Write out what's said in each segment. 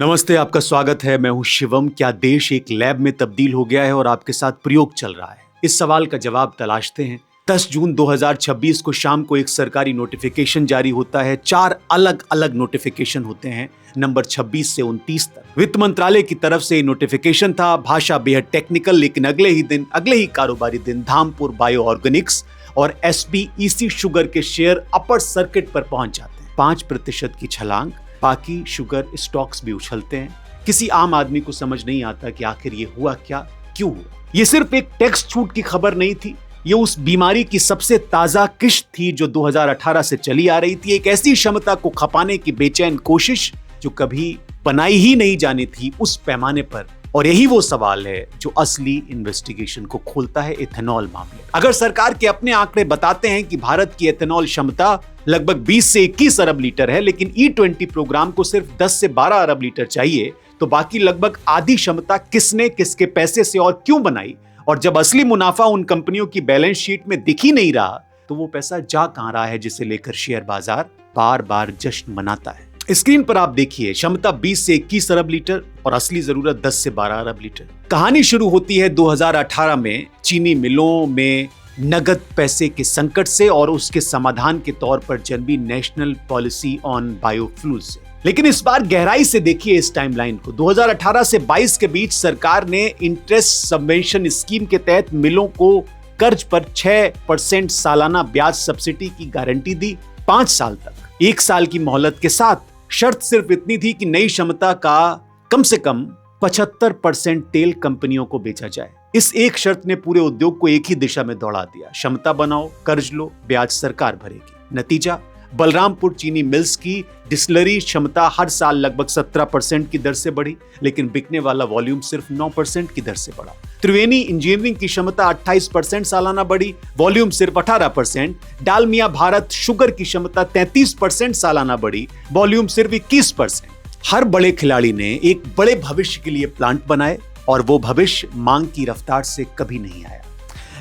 नमस्ते, आपका स्वागत है। मैं हूं शिवम। क्या देश एक लैब में तब्दील हो गया है और आपके साथ प्रयोग चल रहा है? इस सवाल का जवाब तलाशते हैं। 10 जून 2026 को शाम को एक सरकारी नोटिफिकेशन जारी होता है। 4 अलग अलग नोटिफिकेशन होते हैं, नंबर 26 से 29 तक। वित्त मंत्रालय की तरफ से नोटिफिकेशन था। भाषा बेहद टेक्निकल, लेकिन अगले ही कारोबारी दिन धामपुर बायो ऑर्गेनिक्स और SBEC शुगर के शेयर अपर सर्किट पर पहुंच जाते हैं। 5% की छलांग, बाकी शुगर स्टॉक्स भी उछलते हैं। किसी आम आदमी को समझ नहीं आता कि आखिर ये हुआ क्या, क्यों हुआ। ये सिर्फ एक टैक्स छूट की खबर नहीं थी, ये उस बीमारी की सबसे ताजा किश्त थी जो 2018 से चली आ रही थी। एक ऐसी क्षमता को खपाने की बेचैन कोशिश जो कभी बनाई ही नहीं जानी थी उस पैमाने पर। और यही वो सवाल है जो असली इन्वेस्टिगेशन को खोलता है एथेनॉल मामले। अगर सरकार के अपने आंकड़े बताते हैं कि भारत की एथेनॉल क्षमता लगभग 20 से 21 अरब लीटर है, लेकिन E20 प्रोग्राम को सिर्फ 10 से 12 अरब लीटर चाहिए, तो बाकी लगभग आधी क्षमता किसने, किसके पैसे से और क्यों बनाई? और जब असली मुनाफा उन कंपनियों की बैलेंस शीट में दिख ही नहीं रहा, तो वो पैसा जा कहां रहा है जिसे लेकर शेयर बाजार बार बार जश्न मनाता है। स्क्रीन पर आप देखिए, क्षमता 20 से 21 अरब लीटर और असली जरूरत 10 से 12 अरब लीटर। कहानी शुरू होती है 2018 में चीनी मिलों में नगद पैसे के संकट से और उसके समाधान के तौर पर जनवी नेशनल पॉलिसी ऑन बायोफ्यूल से। लेकिन इस बार गहराई से देखिए इस टाइमलाइन को। 2018 से 22 के बीच सरकार ने इंटरेस्ट सबवेंशन स्कीम के तहत मिलों को कर्ज पर 6% सालाना ब्याज सब्सिडी की गारंटी दी 5 साल तक। 1 साल की मोहलत के साथ शर्त सिर्फ इतनी थी कि नई क्षमता का कम से कम 75% तेल कंपनियों को बेचा जाए। इस एक शर्त ने पूरे उद्योग को एक ही दिशा में दौड़ा दिया। क्षमता बनाओ, कर्ज लो, ब्याज सरकार भरेगी। नतीजा, बलरामपुर चीनी मिल्स की डिस्टिलरी क्षमता हर साल लगभग 17% की दर से बढ़ी, लेकिन बिकने वाला वॉल्यूम सिर्फ 9% की दर से बढ़ा। त्रिवेणी इंजीनियरिंग की क्षमता 28% सालाना बढ़ी, वॉल्यूम सिर्फ 18%। डालमिया भारत शुगर की क्षमता 33% सालाना बढ़ी, वॉल्यूम सिर्फ 21%। हर बड़े खिलाड़ी ने एक बड़े भविष्य के लिए प्लांट बनाए और वो भविष्य मांग की रफ्तार से कभी नहीं आया।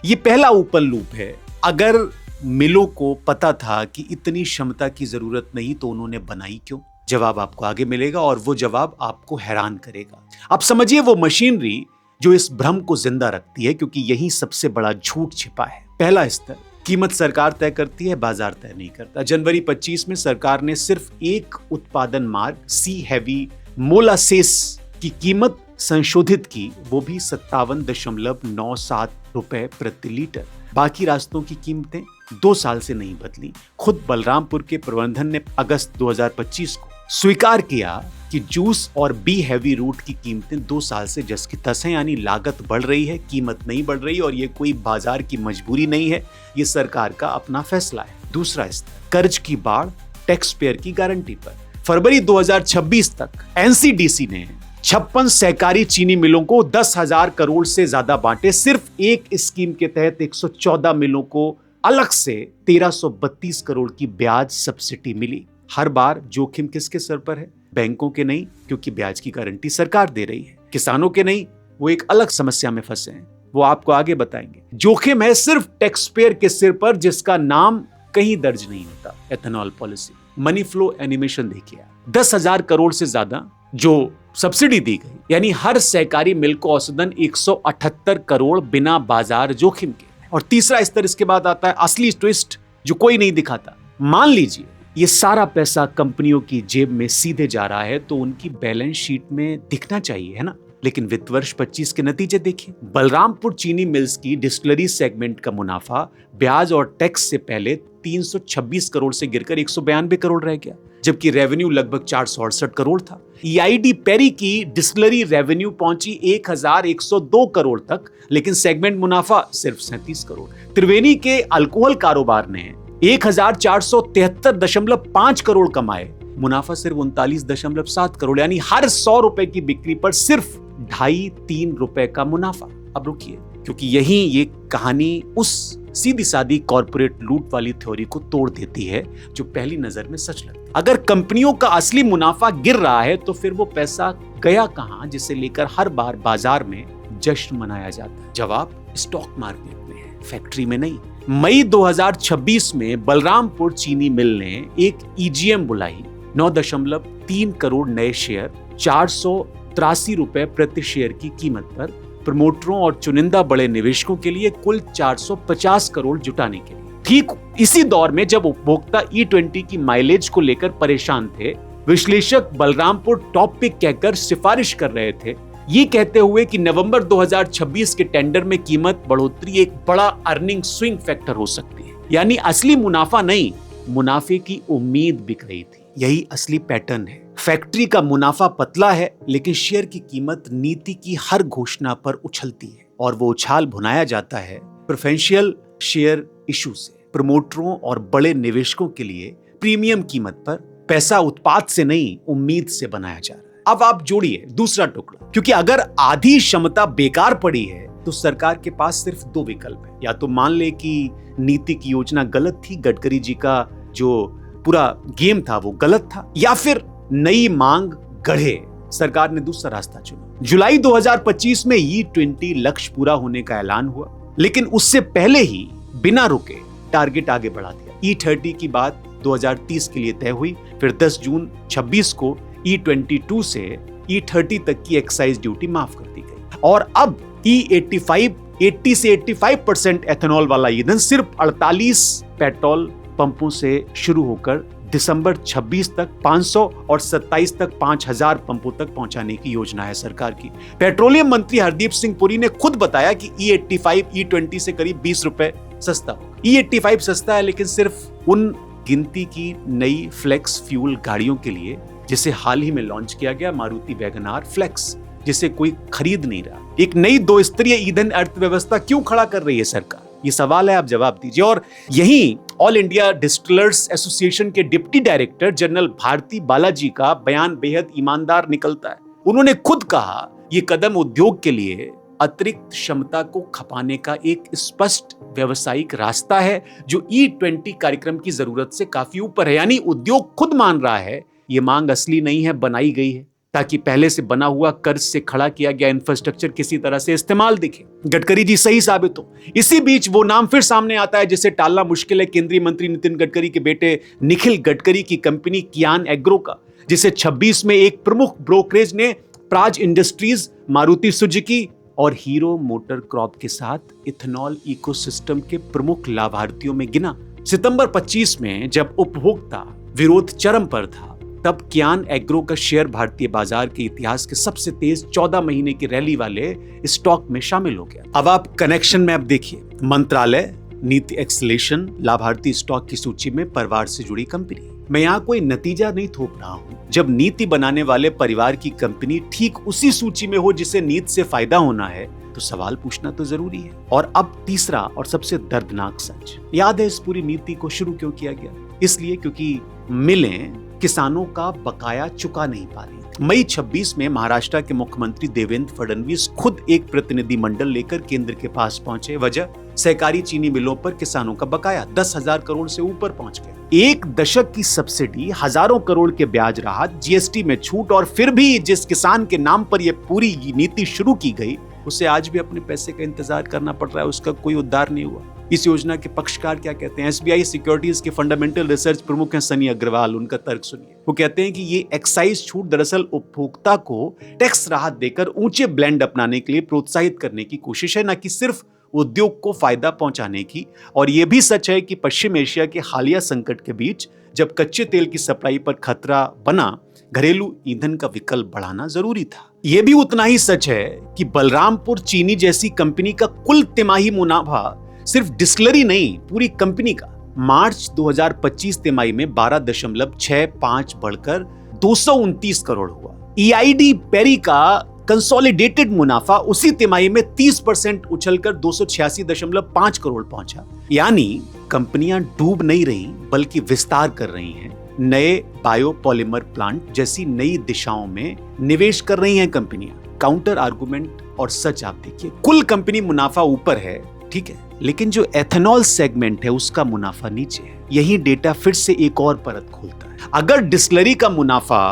ये पहला ओपन लूप है। अगर मिलों को पता था कि इतनी क्षमता की जरूरत नहीं, तो उन्होंने बनाई क्यों? जवाब आपको आगे मिलेगा और वो जवाब आपको हैरान करेगा। आप समझिए वो मशीनरी जो इस भ्रम को जिंदा रखती है, क्योंकि यही सबसे बड़ा झूठ छिपा है। पहला स्तर, कीमत सरकार तय करती है, बाजार तय नहीं करता। जनवरी 25 में सरकार ने सिर्फ एक उत्पादन मार्ग सी हैवी मोलासेस की कीमत संशोधित की, वो भी 57.97 रुपए प्रति लीटर। बाकी रास्तों की कीमतें 2 साल से नहीं बदली। खुद बलरामपुर के प्रबंधन ने अगस्त 2025 को स्वीकार किया कि जूस और बी हैवी रूट की कीमतें 2 साल से जस की तस हैं, यानी लागत बढ़ रही है, कीमत नहीं बढ़ रही। और ये कोई बाजार की मजबूरी नहीं है, ये सरकार का अपना फैसला है। दूसरा स्तर, कर्ज की बाढ़ टैक्स पेयर की गारंटी पर। फरवरी 2026 तक NCDC ने 56 सहकारी चीनी मिलों को 10,000 करोड़ से ज्यादा बांटे। सिर्फ एक स्कीम के तहत 114 मिलों को अलग से 1332 करोड़ की ब्याज सब्सिडी मिली। हर बार जोखिम किसके सर पर है? बैंकों के नहीं, क्योंकि ब्याज की गारंटी सरकार दे रही है। किसानों के नहीं, वो एक अलग समस्या में फंसे हैं, वो आपको आगे बताएंगे। जोखिम है सिर्फ टैक्स पेयर के सिर पर, जिसका नाम कहीं दर्ज नहीं होता। Ethanol policy, money flow animation देखिए। 10,000 करोड़ से ज्यादा जो सब्सिडी दी गई, यानी हर सहकारी मिल को औसतन 178 करोड़ बिना बाजार जोखिम के। और तीसरा स्तर इसके बाद आता है असली ट्विस्ट जो कोई नहीं दिखाता। मान लीजिए ये सारा पैसा कंपनियों की जेब में सीधे जा रहा है, तो उनकी बैलेंस शीट में दिखना चाहिए, है ना? लेकिन वित्त वर्ष 25 के नतीजे देखिए। बलरामपुर चीनी मिल्स की डिस्टिलरी सेगमेंट का मुनाफा ब्याज और टैक्स से पहले 326 करोड़ से गिरकर 192 करोड़ रह गया, जबकि रेवेन्यू लगभग 468 करोड़ था। EID पेरी की डिस्टिलरी रेवेन्यू पहुंची 1102 करोड़ तक, लेकिन सेगमेंट मुनाफा सिर्फ 37 करोड़। त्रिवेणी के अल्कोहल कारोबार ने 1473.5 करोड़ कमाए, मुनाफा सिर्फ 39.7 करोड़, यानी हर 100 रुपए की बिक्री पर सिर्फ 2.5-3 रुपए का मुनाफा। अब रुकिए, क्योंकि यही ये कहानी उस सीधी सादी कॉर्पोरेट लूट वाली थ्योरी को तोड़ देती है जो पहली नजर में सच लगती है। अगर कंपनियों का असली मुनाफा गिर रहा है, तो फिर वो पैसा गया कहां जिसे लेकर हर बार बाजार में जश्न मनाया जाता है? जवाब स्टॉक मार्केट में है, फैक्ट्री में नहीं। मई 2026 में बलरामपुर चीनी मिल ने एक EGM बुलाई। 9.3 करोड़ नए शेयर ₹483 प्रति शेयर की कीमत पर प्रमोटरों और चुनिंदा बड़े निवेशकों के लिए कुल 450 करोड़ जुटाने के लिए। ठीक इसी दौर में जब उपभोक्ता E20 की माइलेज को लेकर परेशान थे, विश्लेषक बलरामपुर टॉप पिक कहकर सिफारिश कर रहे थे, ये कहते हुए कि नवंबर 2026 के टेंडर में कीमत बढ़ोतरी एक बड़ा अर्निंग स्विंग फैक्टर हो सकती है। यानी असली मुनाफा नहीं, मुनाफे की उम्मीद बिक रही थी। यही असली पैटर्न है। फैक्ट्री का मुनाफा पतला है, लेकिन शेयर की कीमत नीति की हर घोषणा पर उछलती है, और वो उछाल भुनाया जाता है प्रेफरेंशियल शेयर इशू से। प्रमोटरों और बड़े निवेशकों के लिए प्रीमियम कीमत पर पैसा उत्पाद से नहीं, उम्मीद से बनाया जा रहा है। अब आप जोड़िए दूसरा टुकड़ा, क्योंकि अगर आधी क्षमता बेकार पड़ी है तो सरकार के पास सिर्फ दो विकल्प है। या तो मान ले कि नीति की योजना गलत थी, गडकरी जी का जो पूरा गेम था वो गलत था, या फिर नई मांग गढ़े। सरकार ने दूसरा रास्ता चुना। जुलाई 2025 में E20 लक्ष्य पूरा होने का ऐलान हुआ, लेकिन उससे पहले ही बिना रुके टारगेट आगे बढ़ा दिया। E30 की बात 2030 के लिए तय हुई। फिर 10 जून 26 को E22 से E30 तक की एक्साइज ड्यूटी माफ कर दी गई, और अब E80 से 85% एथेनॉल वाला ईंधन सिर्फ 48 पेट्रोल पंपों से शुरू होकर दिसंबर 26 तक 500 और 27 तक 5000 पंपों तक पहुंचाने की योजना है सरकार की। पेट्रोलियम मंत्री हरदीप सिंह पुरी ने खुद बताया कि E85 E20 से करीब 20 रुपए सस्ता होगा। E85 सस्ता है, लेकिन सिर्फ उन गिनती की नई फ्लेक्स फ्यूल गाड़ियों के लिए जिसे हाल ही में लॉन्च किया गया मारुति वैगन आर फ्लेक्स, जिसे कोई खरीद नहीं रहा। एक नई 2 स्तरीय ईंधन अर्थव्यवस्था क्यों खड़ा कर रही है सरकार? ये सवाल है, आप जवाब दीजिए। और यही ऑल इंडिया डिस्टिलर्स एसोसिएशन के deputy director general Bharti Balaji का बयान बेहद ईमानदार निकलता है। उन्होंने खुद कहा, ये कदम उद्योग के लिए अतिरिक्त क्षमता को खपाने का एक स्पष्ट व्यवसायिक रास्ता है, जो E20 कार्यक्रम की जरूरत से काफी ऊपर है। यानी उद्योग खुद मान रहा है ये मांग असली नहीं है, बनाई गई है, ताकि पहले से बना हुआ कर्ज से खड़ा किया गया इंफ्रास्ट्रक्चर किसी तरह से इस्तेमाल दिखे, गडकरी जी सही साबित हो। इसी बीच वो नाम फिर सामने आता है जिसे टालना मुश्किल है, केंद्रीय मंत्री नितिन गडकरी के बेटे निखिल गडकरी की कंपनी कियान एग्रो का, जिसे 26 में एक प्रमुख ब्रोकरेज ने प्राज इंडस्ट्रीज, मारुति सुजुकी और हीरो मोटर क्रॉप के साथ इथेनॉल इकोसिस्टम के प्रमुख लाभार्थियों में गिना। सितंबर 25 में जब उपभोक्ता विरोध चरम पर था, तब कियान एग्रो का शेयर भारतीय बाजार के इतिहास के सबसे तेज 14 महीने की रैली वाले स्टॉक में शामिल हो गया। अब आप कनेक्शन में अब देखिए, मंत्रालय, नीति एक्सलेशन, लाभार्थी स्टॉक की सूची में परिवार से जुड़ी कंपनी। मैं यहाँ कोई नतीजा नहीं थोप रहा हूँ। जब नीति बनाने वाले परिवार की कंपनी ठीक उसी सूची में हो जिसे नीति से फायदा होना है, तो सवाल पूछना तो जरूरी है। और अब तीसरा और सबसे दर्दनाक सच, याद है इस पूरी नीति को शुरू क्यों किया गया? इसलिए क्योंकि मिलें किसानों का बकाया चुका नहीं पा रही थी। मई 26 में महाराष्ट्र के मुख्यमंत्री देवेंद्र फडणवीस खुद एक प्रतिनिधि मंडल लेकर केंद्र के पास पहुंचे। वजह, सहकारी चीनी मिलों पर किसानों का बकाया 10,000 करोड़ से ऊपर पहुंच गया। एक दशक की सब्सिडी, हजारों करोड़ के ब्याज राहत, जीएसटी में छूट, और फिर भी जिस किसान के नाम पर यह पूरी नीति शुरू की गई, उसे आज भी अपने पैसे का इंतजार करना पड़ रहा है, उसका कोई उद्धार नहीं हुआ। इस योजना के पक्षकार क्या कहते हैं? एसबीआई सिक्योरिटीज के फंडामेंटल रिसर्च प्रमुख हैं सनी अग्रवाल। उनका तर्क सुनिए। वो कहते हैं कि ये एक्साइज छूट दरअसल उपभोक्ता को टैक्स राहत देकर ऊंचे ब्लेंड अपनाने के लिए प्रोत्साहित करने की कोशिश है, न कि सिर्फ उद्योग को फायदा पहुंचाने की। और यह भी सच है कि पश्चिम एशिया के हालिया संकट के बीच जब कच्चे तेल की सप्लाई पर खतरा बना, घरेलू ईंधन का विकल्प बढ़ाना जरूरी था। यह भी उतना ही सच है कि बलरामपुर चीनी जैसी कंपनी का कुल तिमाही मुनाफा सिर्फ डिस्टिलरी नहीं, पूरी कंपनी का मार्च 2025 तिमाही में 12.65 बढ़कर 229 करोड़ हुआ। EID पेरी का कंसोलिडेटेड मुनाफा उसी तिमाही में 30% उछलकर 286.5 करोड़ पहुंचा। यानी कंपनियां डूब नहीं रही, बल्कि विस्तार कर रही हैं। नए बायोपॉलिमर प्लांट जैसी नई दिशाओं में निवेश कर रही हैं कंपनियां। काउंटर आर्गुमेंट और सच आप देखिए, कुल कंपनी मुनाफा ऊपर है, ठीक है, लेकिन जो एथेनॉल सेगमेंट है उसका मुनाफा नीचे है। यही डेटा फिर से एक और परत खोलता है। अगर डिस्टिलरी का मुनाफा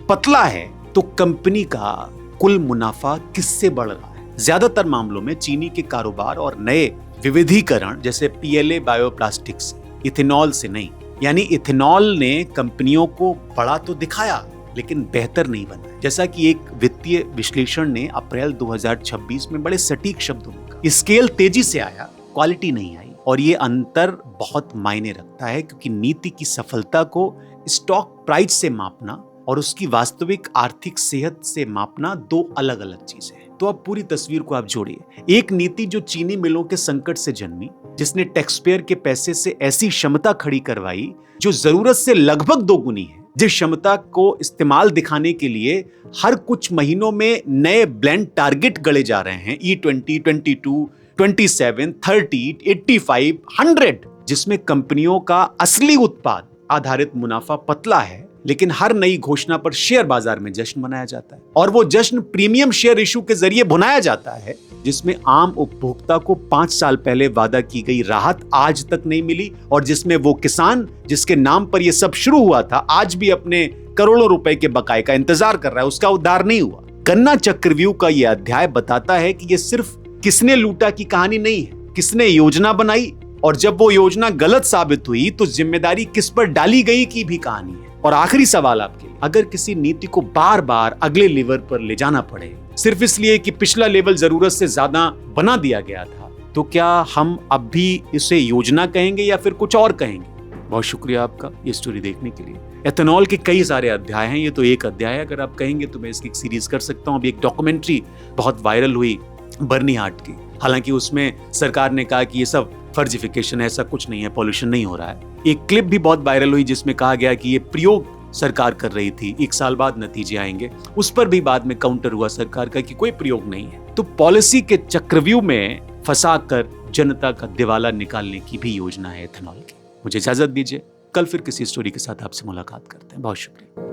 पतला है तो कंपनी का कुल मुनाफा किससे बढ़ रहा है? ज्यादातर मामलों में चीनी के कारोबार और नए विविधीकरण जैसे PLA बायोप्लास्टिक्स, इथेनॉल से नहीं। यानी इथेनॉल ने कंपनियों को बड़ा तो दिखाया, लेकिन बेहतर नहीं बना। जैसा कि एक वित्तीय विश्लेषण ने अप्रैल 2026 में बड़े सटीक शब्दों में कहा, स्केल तेजी से आया, क्वालिटी नहीं आई। और ये अंतर बहुत मायने रखता है, क्योंकि नीति की सफलता को स्टॉक प्राइस से मापना और उसकी वास्तविक आर्थिक सेहत से मापना दो अलग अलग चीजें हैं। तो अब पूरी तस्वीर को आप जोड़िए। एक नीति जो चीनी मिलों के संकट से जन्मी, जिसने टैक्सपेयर के पैसे से ऐसी क्षमता खड़ी करवाई जो जरूरत से लगभग दोगुनी है, जिस क्षमता को इस्तेमाल दिखाने के लिए हर कुछ महीनों में नए ब्लेंड टारगेट गढ़े जा रहे हैं, E20, 22, 27, 30, 85, 100, जिसमें कंपनियों का असली उत्पाद आधारित मुनाफा पतला है, लेकिन हर नई घोषणा पर शेयर बाजार में जश्न मनाया जाता है। और वो जश्न प्रीमियम शेयर इशू के जरिए भुनाया जाता है, जिसमें आम उपभोक्ता को 5 साल पहले वादा की गई राहत आज तक नहीं मिली, और जिसमें वो किसान जिसके नाम पर यह सब शुरू हुआ था, आज भी अपने करोड़ों रुपए के बकाये का इंतजार कर रहा है, उसका उद्धार नहीं हुआ। गन्ना चक्रव्यूह का यह अध्याय बताता है कि यह सिर्फ किसने लूटा की कहानी नहीं है, किसने योजना बनाई और जब वो योजना गलत साबित हुई तो जिम्मेदारी किस पर डाली गई की भी कहानी है। और आखिरी सवाल आपके लिए, अगर किसी नीति को बार बार अगले लेवल पर ले जाना पड़े सिर्फ इसलिए कि पिछला लेवल जरूरत से ज्यादा बना दिया गया था, तो क्या हम अब भी इसे योजना कहेंगे या फिर कुछ और कहेंगे? बहुत शुक्रिया आपका ये स्टोरी देखने के लिए। एथेनॉल के कई सारे अध्याय हैं, ये तो एक अध्याय है। अगर आप कहेंगे तो मैं इसकी एक सीरीज कर सकता हूँ। अभी एक डॉक्यूमेंट्री बहुत वायरल हुई बर्नी हार्ट की, हालांकि उसमें सरकार ने कहा कि ये सब फर्जिफिकेशन है, ऐसा कुछ नहीं है, पॉल्यूशन नहीं हो रहा है। एक क्लिप भी बहुत वायरल हुई जिसमें कहा गया कि ये प्रयोग सरकार कर रही थी, 1 साल बाद नतीजे आएंगे। उस पर भी बाद में काउंटर हुआ सरकार का कि कोई प्रयोग नहीं है। तो पॉलिसी के चक्रव्यूह में फंसाकर जनता का दिवाला निकालने की भी योजना है एथेनॉल की। मुझे इजाजत दीजिए, कल फिर किसी स्टोरी के साथ आपसे मुलाकात करते हैं। बहुत शुक्रिया।